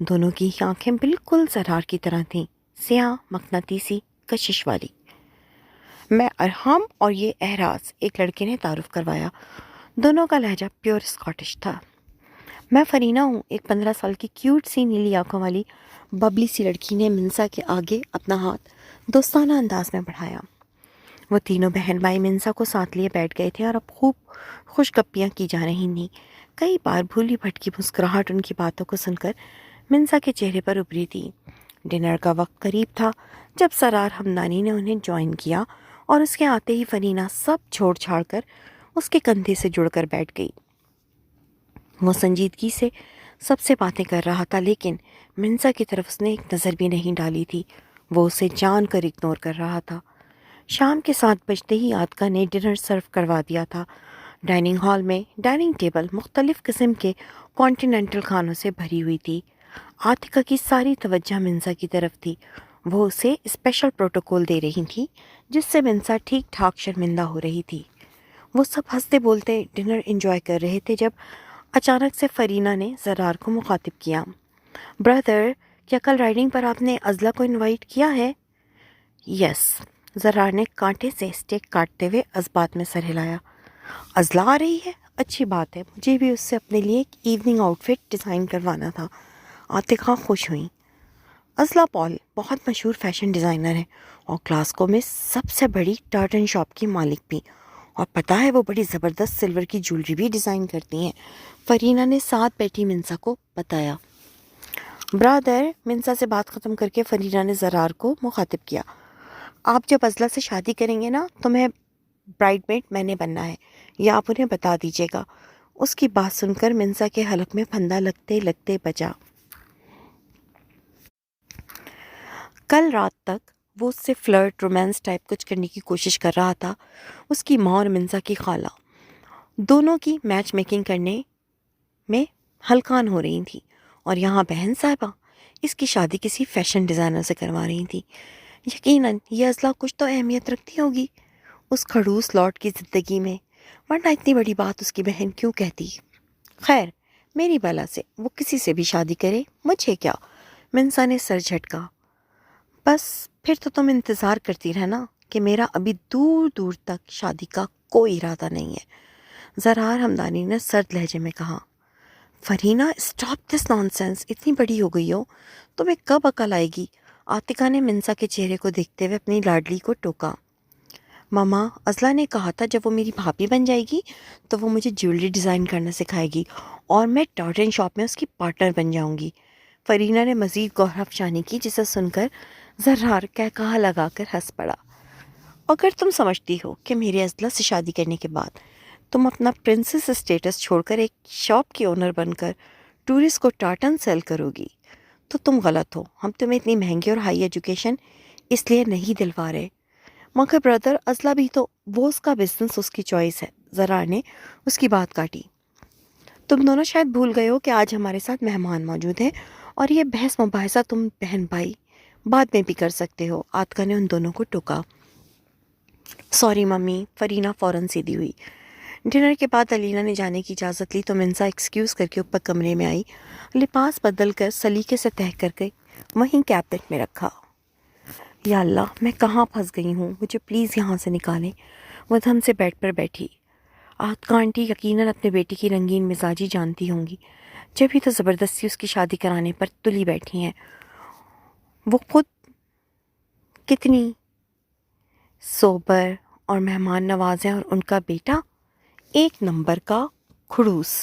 دونوں کی آنکھیں بالکل زرار کی طرح تھیں، سیاہ مقناطیسی کشش والی۔ میں ارحم اور یہ احراز، ایک لڑکے نے تعارف کروایا۔ دونوں کا لہجہ پیور اسکاٹش تھا۔ میں فرینہ ہوں، ایک 15 سال کی کیوٹ سی نیلی آنکھوں والی ببلی سی لڑکی نے منسا کے آگے اپنا ہاتھ دوستانہ انداز میں بڑھایا۔ وہ تینوں بہن بھائی منسا کو ساتھ لیے بیٹھ گئے تھے اور اب خوب خوش گپیاں کی جا رہی تھیں۔ کئی بار بھولی بھٹکی مسکراہٹ ان کی باتوں کو سن کر منسا کے چہرے پر ابھری تھی۔ ڈنر کا وقت قریب تھا جب سرار ہمدانی نے انہیں جوائن کیا اور اس کے آتے ہی فرینہ سب چھوڑ چھاڑ کر اس کے کندھے سے جڑ کر بیٹھ گئی۔ وہ سنجیدگی سے سب سے باتیں کر رہا تھا، لیکن منسا کی طرف اس نے ایک نظر بھی نہیں ڈالی تھی۔ وہ اسے جان کر اگنور کر رہا تھا۔ شام کے 7 بجتے ہی عاتقہ نے ڈنر سرو کروا دیا تھا۔ ڈائننگ ہال میں ڈائننگ ٹیبل مختلف قسم کے کانٹیننٹل کھانوں سے بھری ہوئی تھی۔ عاتقہ کی ساری توجہ منسا کی طرف تھی۔ وہ اسے اسپیشل پروٹوکول دے رہی تھی جس سے منسا ٹھیک ٹھاک شرمندہ ہو رہی تھی۔ وہ سب ہنستے بولتے ڈنر انجوائے کر رہے تھے جب اچانک سے فرینہ نے زرار کو مخاطب کیا۔ برادر، کیا کل رائڈنگ پر آپ نے ازلا کو انوائٹ کیا ہے؟ یس، زرار نے کانٹے سے اسٹیک کاٹتے ہوئے اسبات میں سر ہلایا۔ ازلا آ رہی ہے؟ اچھی بات ہے، مجھے بھی اس سے اپنے لیے ایک ایوننگ آؤٹ فٹ ڈیزائن کروانا تھا۔ عاتقہ خوش ہوئیں۔ ازلا پال بہت مشہور فیشن ڈیزائنر ہے اور گلاسکو میں سب سے بڑی ٹارٹن شاپ کی مالک بھی، اور پتہ ہے وہ بڑی زبردست سلور کی جولری بھی ڈیزائن کرتی ہیں، فرینہ نے ساتھ بیٹھی منسا کو بتایا۔ برادر، منسا سے بات ختم کر کے فرینہ نے زرار کو مخاطب کیا، آپ جب ازلا سے شادی کریں گے نا تو برائڈ میڈ میں نے بننا ہے، یہ آپ انہیں بتا دیجیے گا۔ اس کی بات سن کر منسا کے حلق میں پھندا لگتے لگتے بجا۔ کل رات تک وہ اس سے فلرٹ رومانس ٹائپ کچھ کرنے کی کوشش کر رہا تھا۔ اس کی ماں اور منسا کی خالہ دونوں کی میچ میکنگ کرنے میں ہلکان ہو رہی تھی، اور یہاں بہن صاحبہ اس کی شادی کسی فیشن ڈیزائنر سے کروا رہی تھی۔ یقیناً یہ ازلا کچھ تو اہمیت رکھتی ہوگی اس کھڑوس لارڈ کی زندگی میں، ورنہ اتنی بڑی بات اس کی بہن کیوں کہتی؟ خیر، میری بلا سے وہ کسی سے بھی شادی کرے، مجھے کیا؟ منسا نے سر جھٹکا۔ بس پھر تو تم انتظار کرتی رہنا کہ میرا ابھی دور دور تک شادی کا کوئی ارادہ نہیں ہے، زرار ہمدانی نے سرد لہجے میں کہا۔ فرینہ، اسٹاپ دس نان سینس، اتنی بڑی ہو گئی ہو، تمہیں کب عقل آئے گی؟ عاتقہ نے منسا کے چہرے کو دیکھتے ہوئے اپنی لاڈلی کو ٹوکا۔ ماما، ازلا نے کہا تھا جب وہ میری بھابھی بن جائے گی تو وہ مجھے جیولری ڈیزائن کرنا سکھائے گی اور میں ٹارٹن شاپ میں اس کی پارٹنر بن جاؤں گی۔ فرینہ نے مزید غور افشانی کی، جسے سن کر زرار کہا لگا کر ہنس پڑا۔ اگر تم سمجھتی ہو کہ میرے ازلا سے شادی کرنے کے بعد تم اپنا پرنسس اسٹیٹس چھوڑ کر ایک شاپ کی اونر بن کر ٹورسٹ کو ٹارٹن سیل کرو گی تو تم غلط ہو۔ ہم تمہیں اتنی مہنگی اور ہائی ایجوکیشن اس لیے نہیں دلوا رہے۔ مگر برادر، ازلا بھی تو، وہ اس کا بزنس، اس کی چوائس ہے، زرار نے اس کی بات کاٹی۔ تم دونوں شاید بھول گئے ہو کہ آج ہمارے ساتھ مہمان موجود ہیں اور یہ بحث مباحثہ تم بہن بھائی بعد میں بھی کر سکتے ہو، عاتقہ نے ان دونوں کو ٹوکا۔ سوری ممی، فرینہ فوراً سیدھی ہوئی۔ ڈنر کے بعد علینا نے جانے کی اجازت لی تو منسا ایکسکیوز کر کے اوپر کمرے میں آئی، لباس بدل کر سلیقے سے تہہ کر کے وہیں کیبنٹ میں رکھا۔ یا اللہ، میں کہاں پھنس گئی ہوں، مجھے پلیز یہاں سے نکالیں۔ وہ دھم سے بیڈ پر بیٹھی۔ عاتقہ آنٹی یقیناً اپنے بیٹی کی رنگین مزاجی جانتی ہوں گی، جبھی تو زبردستی اس کی شادی کرانے پر تلی بیٹھی ہیں۔ وہ خود کتنی سوبر اور مہمان نواز ہیں، اور ان کا بیٹا ایک نمبر کا کھڑوس،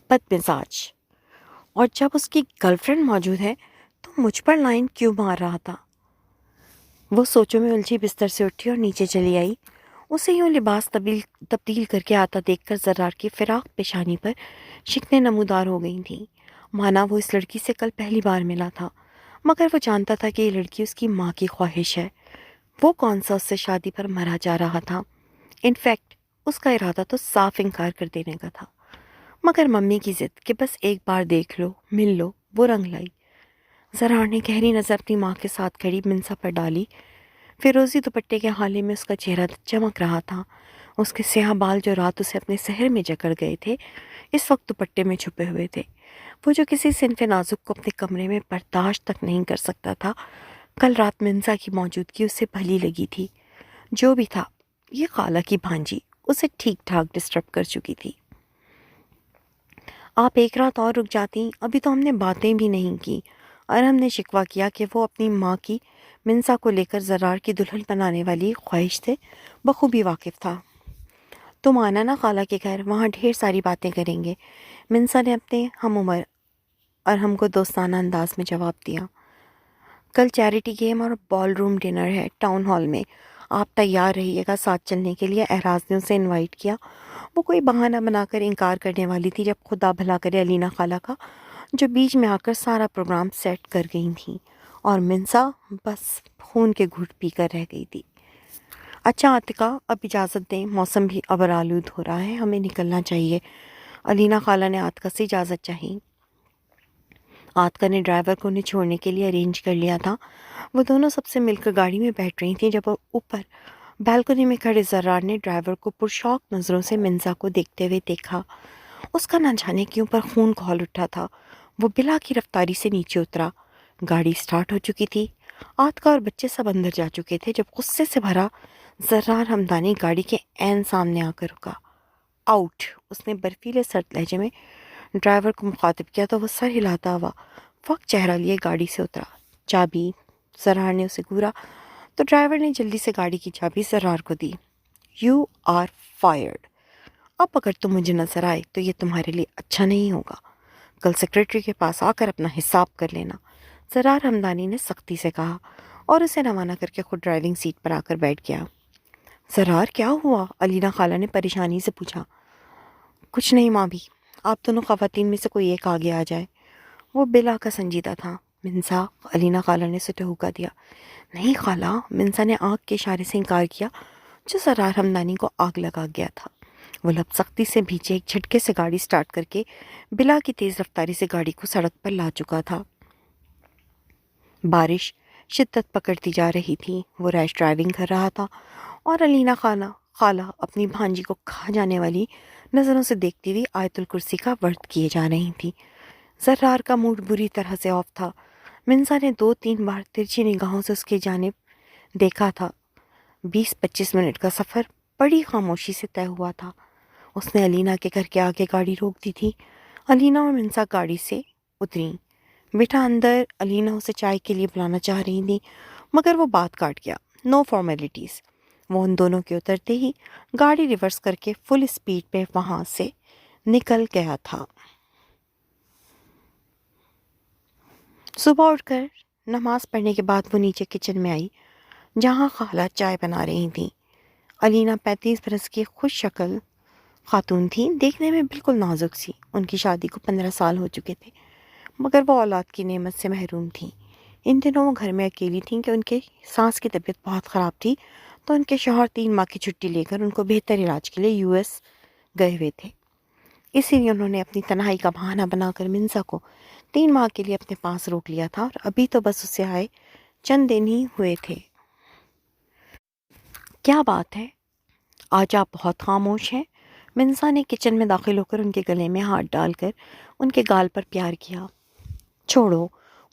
بد مزاج، اور جب اس کی گرل فرینڈ موجود ہے تو مجھ پر لائن کیوں مار رہا تھا؟ وہ سوچوں میں الجھی بستر سے اٹھی اور نیچے چلی آئی۔ اسے یوں لباس تبدیل کر کے آتا دیکھ کر زرار کی فراق پیشانی پر شکنیں نمودار ہو گئی تھیں، مانا وہ اس لڑکی سے کل پہلی بار ملا تھا، مگر وہ جانتا تھا کہ یہ لڑکی اس کی ماں کی خواہش ہے۔ وہ کون سا اس سے شادی پر مرا جا رہا تھا؟ انفیکٹ اس کا ارادہ تو صاف انکار کر دینے کا تھا، مگر ممی کی ضد کہ بس ایک بار دیکھ لو، مل لو، وہ رنگ لائی۔ زرار نے گہری نظر اپنی ماں کے ساتھ کھڑی منسا پر ڈالی۔ فیروزی دوپٹے کے حالے میں اس کا چہرہ چمک رہا تھا، اس کے سیاہ بال جو رات اسے اپنے سحر میں جکڑ گئے تھے اس وقت دوپٹے میں چھپے ہوئے تھے۔ وہ جو کسی صنف نازک کو اپنے کمرے میں برداشت تک نہیں کر سکتا تھا، کل رات منسا کی موجودگی اسے بھلی لگی تھی۔ جو بھی تھا، یہ خالہ کی بھانجی اسے ٹھیک ٹھاک ڈسٹرب کر چکی تھی۔ آپ ایک رات اور رک جاتی، ابھی تو ہم نے باتیں بھی نہیں کی۔ ارحم نے شکوہ کیا کہ وہ اپنی ماں کی منسا کو لے کر زرار کی دلہن بنانے والی خواہش سے بخوبی واقف تھا۔ تم آنا نا خالہ کے گھر، وہاں ڈھیر ساری باتیں کریں گے، منسا نے اپنے ہم عمر ارحم کو دوستانہ انداز میں جواب دیا۔ کل چیریٹی گیم اور بال روم ڈنر ہے ٹاؤن ہال میں، آپ تیار رہیے گا ساتھ چلنے کے لیے۔ اعراز نے اسے انوائٹ کیا۔ وہ کوئی بہانہ بنا کر انکار کرنے والی تھی جب خدا بھلا کرے علینا خالہ کا، جو بیچ میں آ کر سارا پروگرام سیٹ کر گئی تھیں، اور منسا بس خون کے گھٹ پی کر رہ گئی تھی۔ اچھا عاتقہ، اب اجازت دیں، موسم بھی ابر آلود ہو رہا ہے، ہمیں نکلنا چاہیے۔ علینا خالہ نے عاتقہ سے اجازت چاہی۔ عاتقہ نے ڈرائیور کو انہیں چھوڑنے کے لیے ارینج کر لیا تھا۔ وہ دونوں سب سے مل کر گاڑی میں بیٹھ رہی تھیں جب اوپر بالکنی میں کھڑے زرار نے ڈرائیور کو پرشوق نظروں سے منسا کو دیکھتے ہوئے دیکھا۔ اس کا نہ جانے کیوں پر خون کھول اٹھا تھا۔ وہ بلا کی رفتاری سے نیچے اترا۔ گاڑی سٹارٹ ہو چکی تھی۔ عاتقہ اور بچے سب اندر جا چکے تھے جب غصے سے بھرا زرار ہمدانی گاڑی کے عین سامنے آ کر رکا۔ آؤٹ، اس نے برفیلے سرد لہجے میں ڈرائیور کو مخاطب کیا تو وہ سر ہلاتا ہوا وقت چہرہ لیے گاڑی سے اترا۔ چابی، زرار نے اسے گھورا تو ڈرائیور نے جلدی سے گاڑی کی چابی زرار کو دی۔ You are fired. اب اگر تم مجھے نظر آئے تو یہ تمہارے لیے اچھا نہیں ہوگا۔ کل سیکرٹری کے پاس آ کر اپنا حساب کر لینا، زرار ہمدانی نے سختی سے کہا، اور اسے روانہ کر کے خود ڈرائیونگ سیٹ پر آ کر بیٹھ گیا۔ زرار کیا ہوا؟ علینا خالہ نے پریشانی سے پوچھا۔ کچھ نہیں ماں بھی، آپ دونوں خواتین میں سے کوئی ایک آگے آ جائے۔ وہ بلا کا سنجیدہ تھا۔ منسا، علینا خالہ نے اسے ٹہوکا دیا۔ نہیں خالہ، منسا نے آنکھ کے اشارے سے انکار کیا جو زرار ہمدانی کو آگ لگا گیا تھا۔ وہ لب سختی سے بھیجے ایک جھٹکے سے گاڑی سٹارٹ کر کے بلا کی تیز رفتاری سے گاڑی کو سڑک پر لا چکا تھا۔ بارش شدت پکڑتی جا رہی تھی۔ وہ ریش ڈرائیونگ کر رہا تھا اور علینا خالہ اپنی بھانجی کو کھا جانے والی نظروں سے دیکھتی ہوئی آیت الکرسی کا ورد کیے جا رہی تھی۔ زرار کا موڈ بری طرح سے آف تھا۔ منسا نے 2-3 بار ترچھی نگاہوں سے اس کی جانب دیکھا تھا۔ 20-25 منٹ کا سفر بڑی خاموشی سے طے ہوا تھا۔ اس نے علینا کے گھر کے آگے گاڑی روک دی تھی۔ علینا اور منسا گاڑی سے اتریں۔ بیٹا اندر، علینا اسے چائے کے لیے بلانا چاہ رہی تھی مگر وہ بات کاٹ گیا۔ نو فارمیلٹیز۔ وہ ان دونوں کے اترتے ہی گاڑی ریورس کر کے فل اسپیڈ پہ وہاں سے نکل گیا تھا۔ صبح اٹھ کر نماز پڑھنے کے بعد وہ نیچے کچن میں آئی جہاں خالہ چائے بنا رہی تھیں۔ علینا 35 برس کی خوش شکل خاتون تھی، دیکھنے میں بالکل نازک سی۔ ان کی شادی کو 15 سال ہو چکے تھے مگر وہ اولاد کی نعمت سے محروم تھیں۔ ان دنوں وہ گھر میں اکیلی تھیں کہ ان کے ساس کی طبیعت بہت خراب تھی تو ان کے شوہر 3 ماہ کی چھٹی لے کر ان کو بہتر علاج کے لیے US گئے ہوئے تھے۔ اسی لیے انہوں نے اپنی تنہائی کا بہانہ بنا کر منسا کو 3 ماہ کے لیے اپنے پاس روک لیا تھا، اور ابھی تو بس اسے آئے چند دن ہی ہوئے تھے۔ کیا بات ہے، آج آپ بہت خاموش ہیں؟ منسا نے کچن میں داخل ہو کر ان کے گلے میں ہاتھ ڈال کر ان کے گال پر پیار کیا۔ چھوڑو،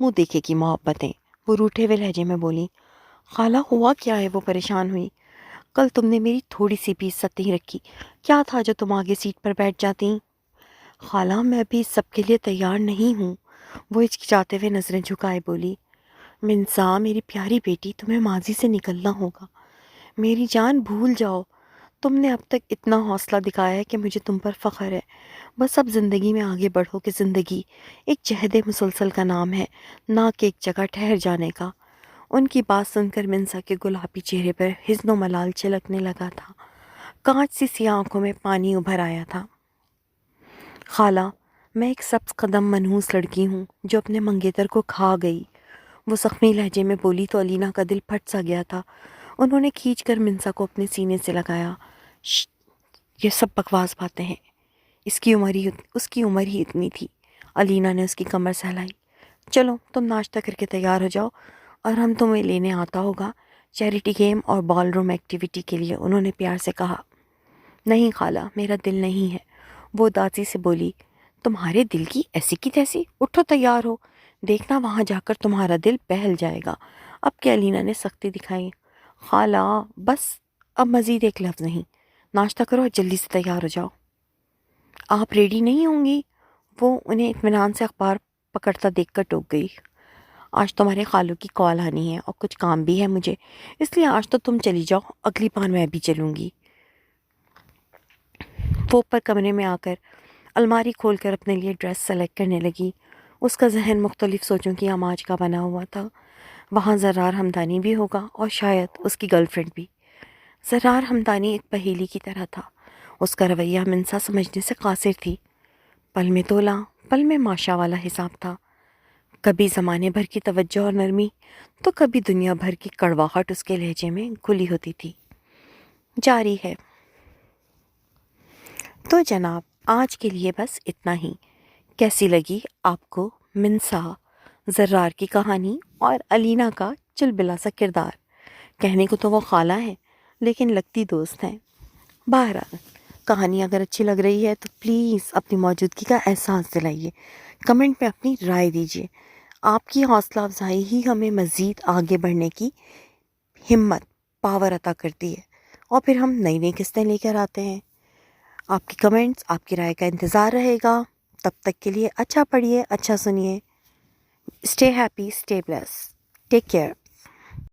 منہ دیکھے کی محبتیں، وہ روٹھے ہوئے لہجے میں بولی۔ خالہ ہوا کیا ہے؟ وہ پریشان ہوئی۔ کل تم نے میری تھوڑی سی بھی عزت نہیں رکھی، کیا تھا جو تم آگے سیٹ پر بیٹھ جاتی؟ خالہ میں بھی اس سب کے لیے تیار نہیں ہوں، وہ ہچکچاتے ہوئے نظریں جھکائے بولی۔ منسا میری پیاری بیٹی، تمہیں ماضی سے نکلنا ہوگا، میری جان بھول جاؤ، تم نے اب تک اتنا حوصلہ دکھایا ہے کہ مجھے تم پر فخر ہے، بس اب زندگی میں آگے بڑھو کہ زندگی ایک جہد مسلسل کا نام ہے، نہ کہ ایک جگہ ٹھہر جانے کا۔ ان کی بات سن کر منسا کے گلابی چہرے پر حزن و ملال چھلکنے لگا تھا، کانچ سی سیاہ آنکھوں میں پانی ابھر آیا تھا۔ خالہ، میں ایک سبز قدم منحوس لڑکی ہوں جو اپنے منگیتر کو کھا گئی، وہ زخمی لہجے میں بولی تو علینا کا دل پھٹ سا گیا تھا۔ انہوں نے کھینچ کر منسا کو اپنے سینے سے لگایا۔ یہ سب بکواس باتیں ہیں، اس کی عمر ہی اتنی تھی۔ علینا نے اس کی کمر سہلائی۔ چلو تم ناشتہ کر کے تیار ہو جاؤ اور ہم تمہیں لینے آتا ہوگا چیریٹی گیم اور بال روم ایکٹیویٹی کے لیے، انہوں نے پیار سے کہا۔ نہیں خالہ، میرا دل نہیں ہے، وہ اداسی سے بولی۔ تمہارے دل کی ایسی کی تیسی، اٹھو تیار ہو، دیکھنا وہاں جا کر تمہارا دل بہل جائے گا۔ اب کہ علینا نے سختی دکھائی۔ خالہ بس، اب مزید ایک لفظ نہیں، ناشتہ کرو اور جلدی سے تیار ہو جاؤ۔ آپ ریڈی نہیں ہوں گی؟ وہ انہیں اطمینان سے اخبار پکڑتا دیکھ کر ٹوک گئی۔ آج تمہارے خالوں کی کال آنی ہے اور کچھ کام بھی ہے مجھے، اس لیے آج تو تم چلی جاؤ، اگلی بار میں بھی چلوں گی۔ وہ اوپر کمرے میں آ کر الماری کھول کر اپنے لیے ڈریس سلیکٹ کرنے لگی۔ اس کا ذہن مختلف سوچوں کی آماج کا بنا ہوا تھا۔ وہاں زرار ہمدانی بھی ہوگا اور شاید اس کی گرل فرینڈ بھی۔ زرار ہمدانی ایک پہیلی کی طرح تھا، اس کا رویہ منسا سمجھنے سے قاصر تھی۔ پل میں تولا، پل میں ماشا والا حساب تھا، کبھی زمانے بھر کی توجہ اور نرمی تو کبھی دنیا بھر کی کڑواہٹ اس کے لہجے میں گھلی ہوتی تھی۔ جاری ہے۔ تو جناب آج کے لیے بس اتنا ہی۔ کیسی لگی آپ کو منسا، زرار کی کہانی اور علینا کا چلبلا سا کردار؟ کہنے کو تو وہ خالہ ہیں لیکن لگتی دوست ہیں۔ بہرحال کہانی اگر اچھی لگ رہی ہے تو پلیز اپنی موجودگی کا احساس دلائیے، کمنٹ میں اپنی رائے دیجیے۔ آپ کی حوصلہ افزائی ہی ہمیں مزید آگے بڑھنے کی ہمت، پاور عطا کرتی ہے، اور پھر ہم نئی نئی قسطیں لے کر آتے ہیں۔ آپ کی کمنٹس، آپ کی رائے کا انتظار رہے گا۔ تب تک کے لیے اچھا پڑھیے، اچھا سنیے۔ Stay happy, stay bless, take care.